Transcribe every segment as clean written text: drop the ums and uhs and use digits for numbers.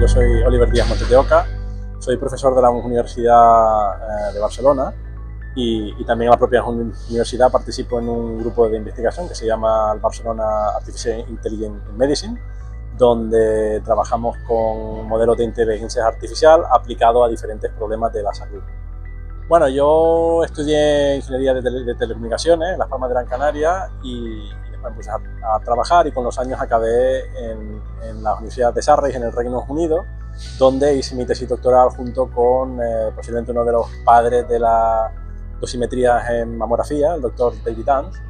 yo soy Oliver Díaz Montes de Oca, soy profesor de la Universidad de Barcelona y también en la propia universidad participo en un grupo de investigación que se llama el Barcelona Artificial Intelligence in Medicine, donde trabajamos con modelos de inteligencia artificial aplicados a diferentes problemas de la salud. Bueno, yo estudié Ingeniería de Telecomunicaciones en Las Palmas de Gran Canaria y después empecé a trabajar y con los años acabé en la Universidad de Surrey en el Reino Unido, donde hice mi tesis doctoral junto con posiblemente uno de los padres de la dosimetría en mamografía, el doctor David Ans,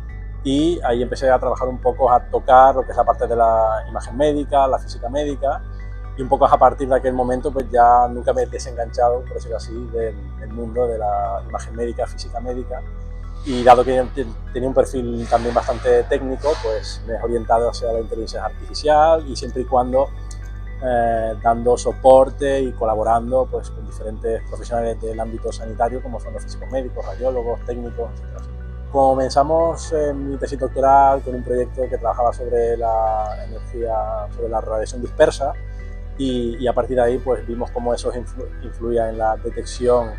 y ahí empecé a trabajar un poco, a tocar lo que es la parte de la imagen médica, la física médica, y un poco a partir de aquel momento pues ya nunca me he desenganchado, por decirlo así, del mundo de la imagen médica, física médica, y dado que tenía un perfil también bastante técnico, pues me he orientado hacia la inteligencia artificial y siempre y cuando dando soporte y colaborando pues, con diferentes profesionales del ámbito sanitario como son los físicos médicos, radiólogos, técnicos, etc. Comenzamos mi tesis doctoral con un proyecto que trabajaba sobre la energía, sobre la radiación dispersa y a partir de ahí pues vimos cómo eso influía en la detección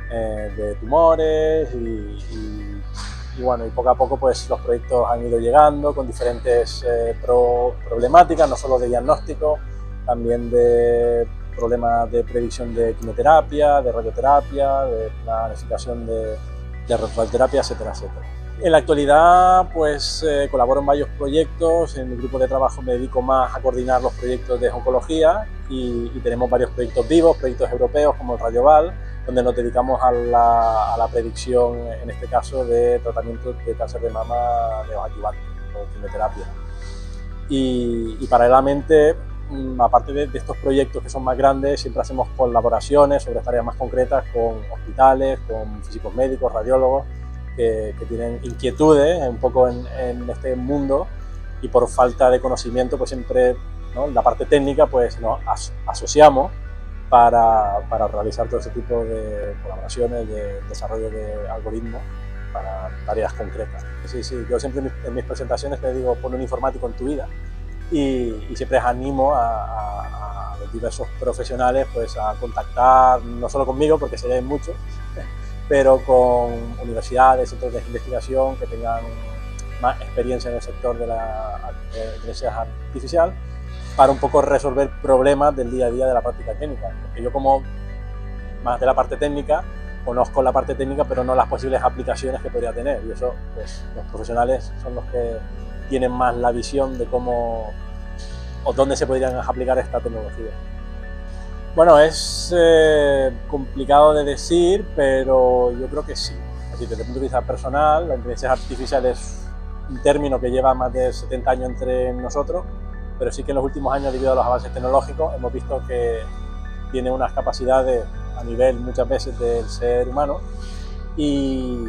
de tumores y bueno, y poco a poco pues los proyectos han ido llegando con diferentes problemáticas, no solo de diagnóstico, también de problemas de predicción de quimioterapia, de radioterapia, de planificación de radioterapia, etcétera, etcétera. En la actualidad pues colaboro en varios proyectos, en mi grupo de trabajo me dedico más a coordinar los proyectos de oncología y tenemos varios proyectos vivos, proyectos europeos como el Radioval, donde nos dedicamos a la predicción, en este caso, de tratamientos de cáncer de mama neoadjuvante o quimioterapia. Y paralelamente, aparte de estos proyectos que son más grandes, siempre hacemos colaboraciones sobre tareas más concretas con hospitales, con físicos médicos, radiólogos, que tienen inquietudes un poco en este mundo y por falta de conocimiento, pues siempre, ¿no?, la parte técnica, pues nos asociamos para realizar todo ese tipo de colaboraciones, de desarrollo de algoritmos para tareas concretas. Sí, yo siempre en mis presentaciones te digo, pon un informático en tu vida y siempre animo a los diversos profesionales pues, a contactar, no solo conmigo, porque serían muchos, pero con universidades, centros de investigación que tengan más experiencia en el sector de la inteligencia artificial, para un poco resolver problemas del día a día de la práctica clínica. Porque yo como más de la parte técnica, conozco la parte técnica, pero no las posibles aplicaciones que podría tener. Y eso, pues, los profesionales son los que tienen más la visión de cómo o dónde se podrían aplicar esta tecnología. Bueno, es complicado de decir, pero yo creo que sí. Así, desde el punto de vista personal, la inteligencia artificial es un término que lleva más de 70 años entre nosotros, pero sí que en los últimos años, debido a los avances tecnológicos, hemos visto que tiene unas capacidades a nivel muchas veces del ser humano y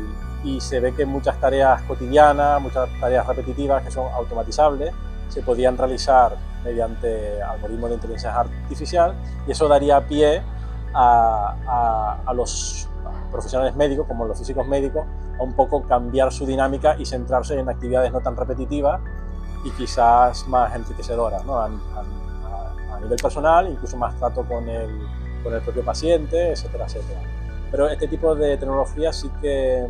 se ve que muchas tareas cotidianas, muchas tareas repetitivas que son automatizables, se podían realizar mediante algoritmos de inteligencia artificial y eso daría pie a los profesionales médicos, como los físicos médicos, a un poco cambiar su dinámica y centrarse en actividades no tan repetitivas y quizás más enriquecedoras, ¿no? a nivel personal, incluso más trato con el propio paciente, etcétera, etcétera. Pero este tipo de tecnología sí que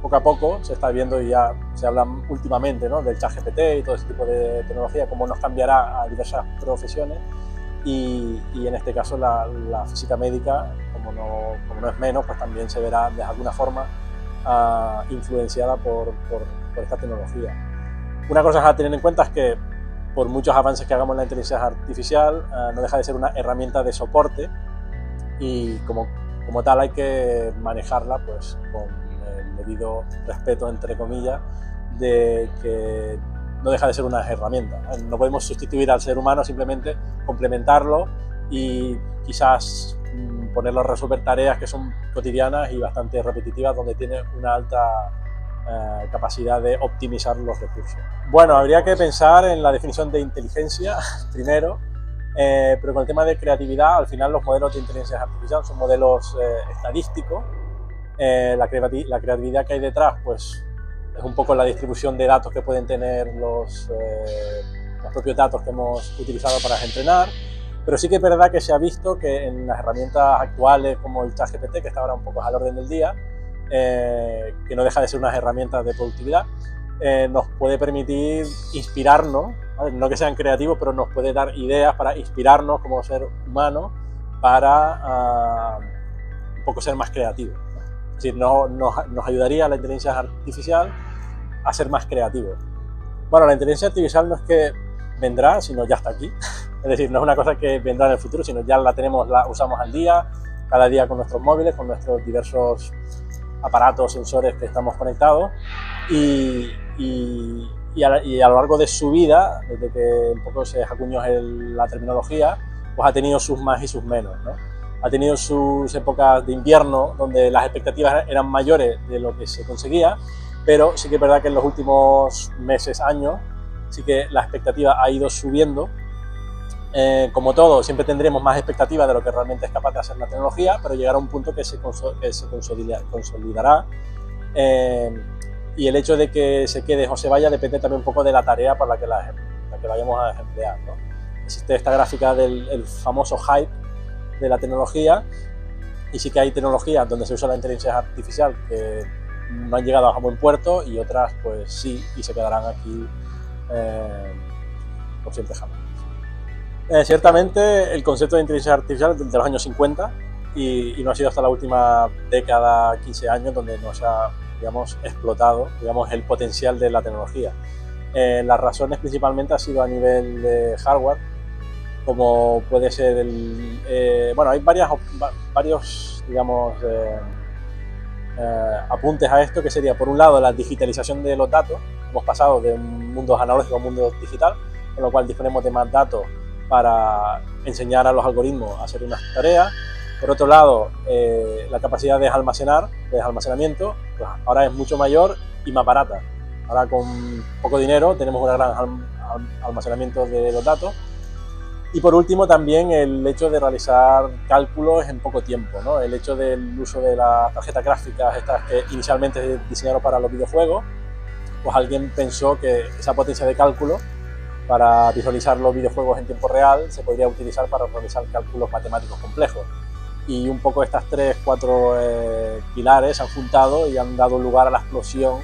poco a poco se está viendo y ya se habla últimamente, ¿no?, del ChatGPT y todo ese tipo de tecnología, cómo nos cambiará a diversas profesiones y en este caso la física médica, como no es menos, pues también se verá de alguna forma influenciada por esta tecnología. Una cosa a tener en cuenta es que por muchos avances que hagamos en la inteligencia artificial, no deja de ser una herramienta de soporte y como tal hay que manejarla pues, con el debido respeto, entre comillas, de que no deja de ser una herramienta. No podemos sustituir al ser humano, simplemente complementarlo y quizás ponerlo a resolver tareas que son cotidianas y bastante repetitivas, donde tiene una alta capacidad de optimizar los recursos. Bueno, habría que pensar en la definición de inteligencia primero, pero con el tema de creatividad, al final los modelos de inteligencia artificial son modelos estadísticos. La creatividad que hay detrás pues, es un poco la distribución de datos que pueden tener los propios datos que hemos utilizado para entrenar Pero sí que es verdad que se ha visto que en las herramientas actuales como el ChatGPT, que está ahora un poco al orden del día, que no deja de ser unas herramientas de productividad, nos puede permitir inspirarnos, ¿vale? No que sean creativos, pero nos puede dar ideas para inspirarnos como ser humano para un poco ser más creativos, ¿no? Es decir, nos ayudaría la inteligencia artificial a ser más creativos. Bueno, la inteligencia artificial no es que vendrá, sino ya está aquí. Es decir, no es una cosa que vendrá en el futuro, sino ya la tenemos, la usamos al día, cada día con nuestros móviles, con nuestros diversos aparatos, sensores que estamos conectados, y a lo largo de su vida, desde que un poco se acuñó la terminología, pues ha tenido sus más y sus menos, ¿no? Ha tenido sus épocas de invierno, donde las expectativas eran mayores de lo que se conseguía, pero sí que es verdad que en los últimos meses, años, sí que la expectativa ha ido subiendo. Como todo, siempre tendremos más expectativas de lo que realmente es capaz de hacer la tecnología, pero llegará a un punto que se consolidará. Y el hecho de que se quede o se vaya depende también un poco de la tarea para la que vayamos a emplear, ¿no? Existe esta gráfica del famoso hype de la tecnología, y sí que hay tecnologías donde se usa la inteligencia artificial que no han llegado a buen puerto, y otras pues sí, y se quedarán aquí por siempre jamás. Ciertamente el concepto de inteligencia artificial es de los años 50 y no ha sido hasta la última década, 15 años, donde no se ha, digamos, explotado, digamos, el potencial de la tecnología. Las razones principalmente ha sido a nivel de hardware, como puede ser bueno, hay varios digamos, apuntes a esto, que sería, por un lado, la digitalización de los datos. Hemos pasado de un mundo analógico a un mundo digital, con lo cual disponemos de más datos para enseñar a los algoritmos a hacer unas tareas. Por otro lado, la capacidad de almacenamiento, pues ahora es mucho mayor y más barata. Ahora, con poco dinero tenemos un gran almacenamiento de los datos. Y por último, también el hecho de realizar cálculos en poco tiempo, ¿no? El hecho del uso de las tarjetas gráficas, estas que inicialmente se diseñaron para los videojuegos, pues alguien pensó que esa potencia de cálculo para visualizar los videojuegos en tiempo real se podría utilizar para realizar cálculos matemáticos complejos. Y un poco estas 3-4 pilares se han juntado y han dado lugar a la explosión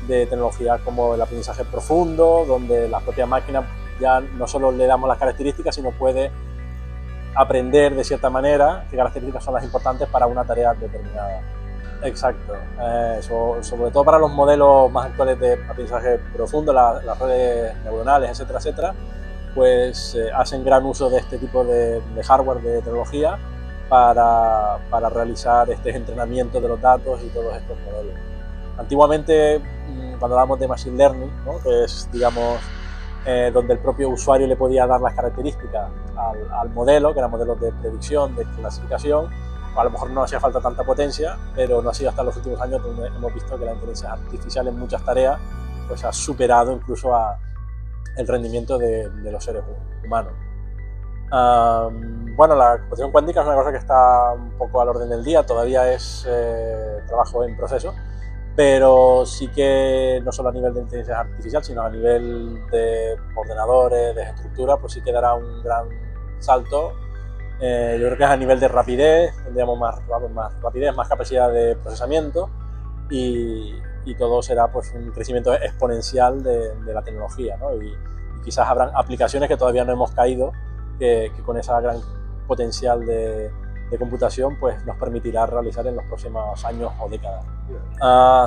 de tecnologías como el aprendizaje profundo, donde la propia máquina ya no solo le damos las características, sino puede aprender de cierta manera qué características son las importantes para una tarea determinada. Exacto. Sobre todo para los modelos más actuales de aprendizaje profundo, las redes neuronales, etcétera, etcétera, pues hacen gran uso de este tipo de hardware, de tecnología, para realizar este entrenamiento de los datos y todos estos modelos. Antiguamente, cuando hablamos de Machine Learning, ¿no?, que es, digamos, donde el propio usuario le podía dar las características al modelo, que eran modelos de predicción, de clasificación, a lo mejor no hacía falta tanta potencia, pero no ha sido hasta los últimos años donde hemos visto que la inteligencia artificial en muchas tareas pues ha superado incluso el rendimiento de los seres humanos. Bueno, la computación cuántica es una cosa que está un poco al orden del día, todavía es trabajo en proceso, pero sí que no solo a nivel de inteligencia artificial, sino a nivel de ordenadores, de estructura, pues sí que dará un gran salto. Yo creo que es a nivel de rapidez, tendríamos más rapidez, más capacidad de procesamiento, y todo será pues un crecimiento exponencial de la tecnología, ¿no? Y quizás habrán aplicaciones que todavía no hemos caído, que con esa gran potencial de computación pues nos permitirá realizar en los próximos años o décadas.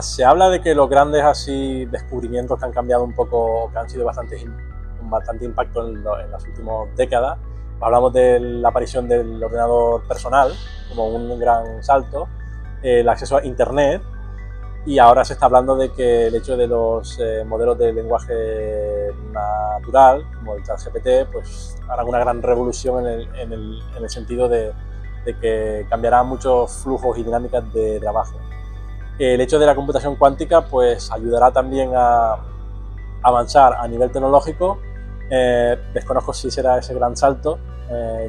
Se habla de que los grandes así descubrimientos que han cambiado un poco, que han sido bastante impacto en las últimas décadas, hablamos de la aparición del ordenador personal como un gran salto, el acceso a Internet, y ahora se está hablando de que el hecho de los modelos de lenguaje natural, como el ChatGPT, pues harán una gran revolución en el sentido de que cambiará muchos flujos y dinámicas de trabajo. El hecho de la computación cuántica pues ayudará también a avanzar a nivel tecnológico. Desconozco si será ese gran salto,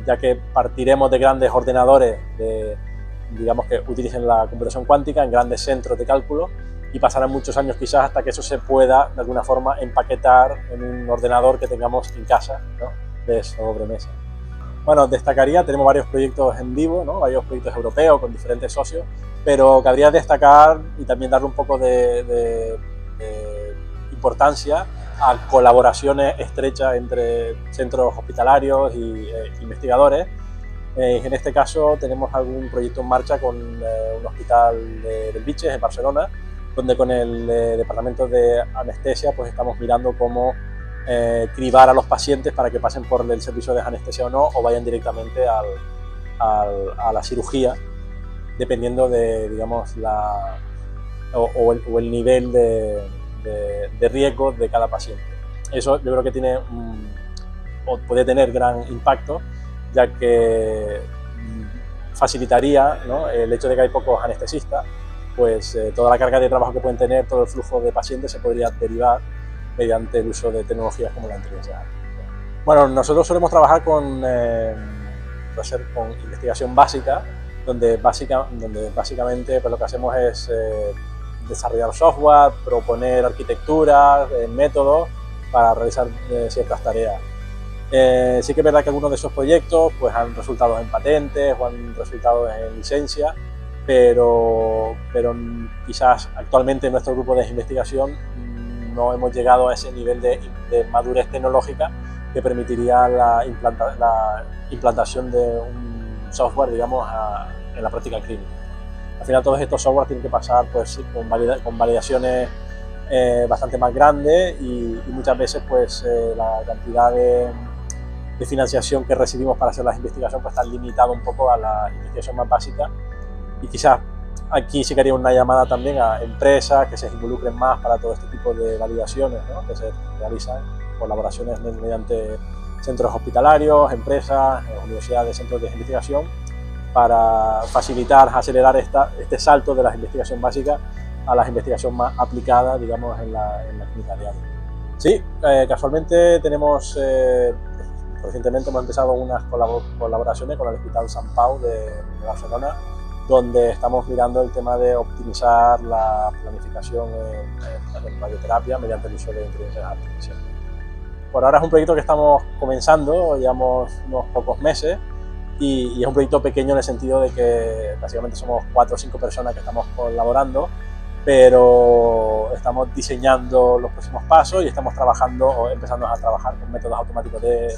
ya que partiremos de grandes ordenadores digamos, que utilicen la computación cuántica en grandes centros de cálculo, y pasarán muchos años quizás hasta que eso se pueda de alguna forma empaquetar en un ordenador que tengamos en casa, ¿no?, de sobremesa. Bueno, destacaría, tenemos varios proyectos en vivo, ¿no? Varios proyectos europeos con diferentes socios, pero cabría destacar y también darle un poco de importancia a colaboraciones estrechas entre centros hospitalarios y investigadores. En este caso tenemos algún proyecto en marcha con un hospital de Bellvitge, en Barcelona, donde con el departamento de anestesia pues estamos mirando cómo cribar a los pacientes para que pasen por el servicio de anestesia o no, o vayan directamente a la cirugía, dependiendo de, digamos, el nivel de riesgo de cada paciente. Eso yo creo que tiene o puede tener gran impacto, ya que facilitaría, ¿no?, el hecho de que hay pocos anestesistas, pues toda la carga de trabajo que pueden tener, todo el flujo de pacientes se podría derivar mediante el uso de tecnologías como la inteligencia artificial. Bueno, nosotros solemos trabajar con investigación básica, donde básicamente pues, lo que hacemos es desarrollar software, proponer arquitecturas, métodos para realizar ciertas tareas. Sí que es verdad que algunos de esos proyectos pues, han resultado en patentes o han resultado en licencia, pero quizás actualmente en nuestro grupo de investigación no hemos llegado a ese nivel de madurez tecnológica que permitiría la implantación de un software, digamos, en la práctica clínica. Al final todos estos software tienen que pasar pues, con validaciones bastante más grandes y muchas veces pues, la cantidad de financiación que recibimos para hacer las investigaciones pues, está limitada un poco a la investigación más básica, y quizás aquí sí que haría una llamada también a empresas que se involucren más para todo este tipo de validaciones, ¿no?, que se realizan, colaboraciones mediante centros hospitalarios, empresas, universidades, centros de investigación, para facilitar, acelerar este salto de la investigación básica a la investigación más aplicada, digamos, en la clínica diaria. Sí, casualmente tenemos, recientemente hemos empezado unas colaboraciones con el Hospital Sant Pau de Barcelona, donde estamos mirando el tema de optimizar la planificación en radioterapia mediante el uso de inteligencia artificial. Por ahora es un proyecto que estamos comenzando, llevamos unos pocos meses, y es un proyecto pequeño en el sentido de que básicamente somos 4 o 5 personas que estamos colaborando, pero estamos diseñando los próximos pasos y estamos empezando a trabajar con métodos automáticos de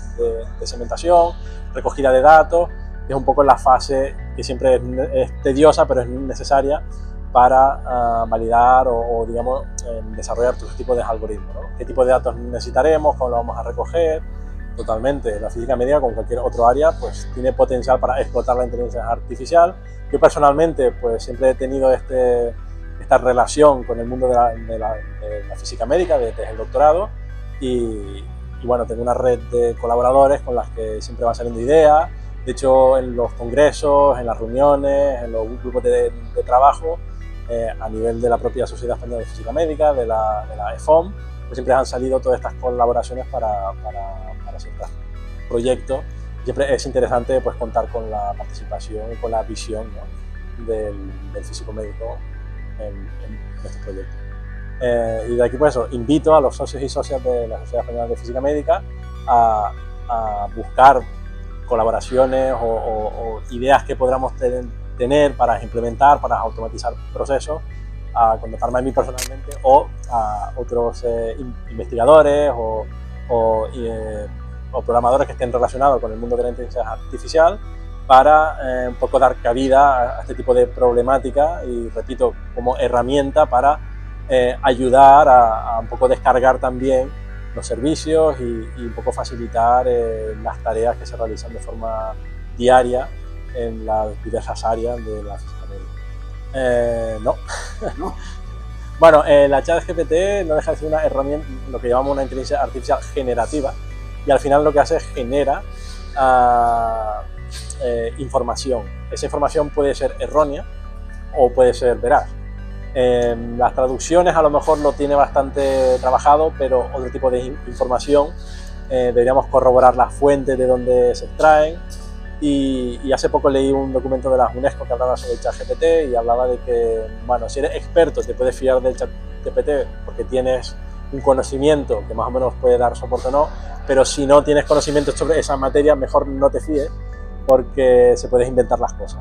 segmentación, recogida de datos. Es un poco la fase que siempre es tediosa, pero es necesaria para validar o digamos, desarrollar todo tipo de algoritmos, ¿no? ¿Qué tipo de datos necesitaremos? ¿Cómo lo vamos a recoger? Totalmente. La física médica, como cualquier otro área, pues tiene potencial para explotar la inteligencia artificial. Yo personalmente pues siempre he tenido esta relación con el mundo de la física médica desde el doctorado, y bueno, tengo una red de colaboradores con las que siempre van saliendo ideas. De hecho, en los congresos, en las reuniones, en los grupos de trabajo, a nivel de la propia Sociedad Española de Física Médica, de la EFOM, pues siempre han salido todas estas colaboraciones para ciertos proyectos. Siempre es interesante pues, contar con la participación y con la visión, ¿no?, del físico médico en estos proyectos. Y de aquí pues eso, invito a los socios y socias de la Sociedad Española de Física Médica a buscar colaboraciones o ideas que podamos tener para implementar, para automatizar procesos, a contactarme a mí personalmente o a otros investigadores o programadores que estén relacionados con el mundo de la inteligencia artificial, para un poco dar cabida a este tipo de problemática y, repito, como herramienta para ayudar a un poco descargar también los servicios y un poco facilitar las tareas que se realizan de forma diaria en las diversas áreas de la física médica. No. ¿No? Bueno, la ChatGPT no deja de ser una herramienta, lo que llamamos una inteligencia artificial generativa, y al final lo que hace es genera información. Esa información puede ser errónea o puede ser veraz. Las traducciones a lo mejor lo tiene bastante trabajado, pero otro tipo de información deberíamos corroborar las fuentes de donde se extraen. Y hace poco leí un documento de la UNESCO que hablaba sobre el ChatGPT y hablaba de que, bueno, si eres experto te puedes fiar del ChatGPT porque tienes un conocimiento que más o menos puede dar soporte o no, pero si no tienes conocimiento sobre esa materia, mejor no te fíes, porque se puedes inventar las cosas.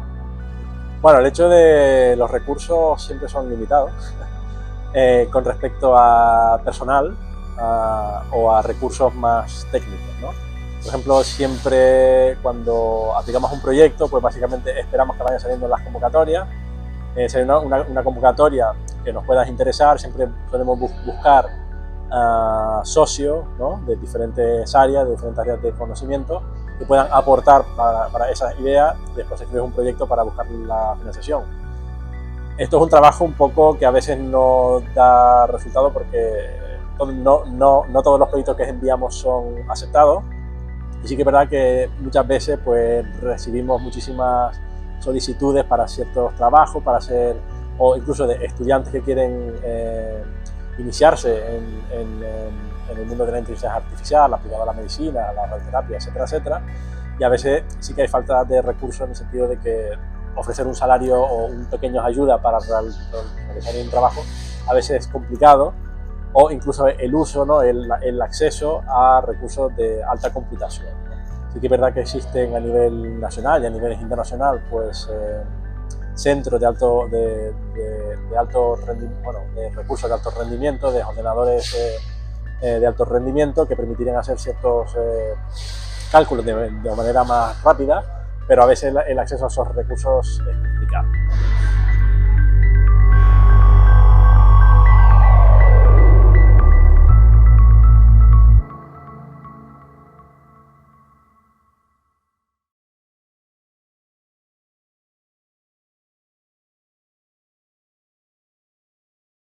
Bueno, el hecho de los recursos siempre son limitados con respecto a personal o a recursos más técnicos, ¿no? Por ejemplo, siempre cuando aplicamos un proyecto, pues básicamente esperamos que vayan saliendo las convocatorias. Si hay una convocatoria que nos pueda interesar, siempre podemos buscar socios, ¿no?, de diferentes áreas de conocimiento que puedan aportar para esas ideas. Después escribes un proyecto para buscar la financiación. Esto es un trabajo un poco que a veces no da resultado porque no todos los proyectos que enviamos son aceptados, y sí que es verdad que muchas veces pues recibimos muchísimas solicitudes para ciertos trabajos, o incluso de estudiantes que quieren iniciarse en el mundo de la inteligencia artificial, aplicado a la medicina, a la radioterapia, etcétera, etcétera. Y a veces sí que hay falta de recursos en el sentido de que ofrecer un salario o un pequeño ayuda para realizar un trabajo a veces es complicado, o incluso el uso, ¿no?, el acceso a recursos de alta computación, ¿no? Sí que es verdad que existen a nivel nacional y a nivel internacional pues centros de recursos de alto rendimiento, de ordenadores de alto rendimiento que permitirían hacer ciertos cálculos de manera más rápida, pero a veces el acceso a esos recursos es complicado.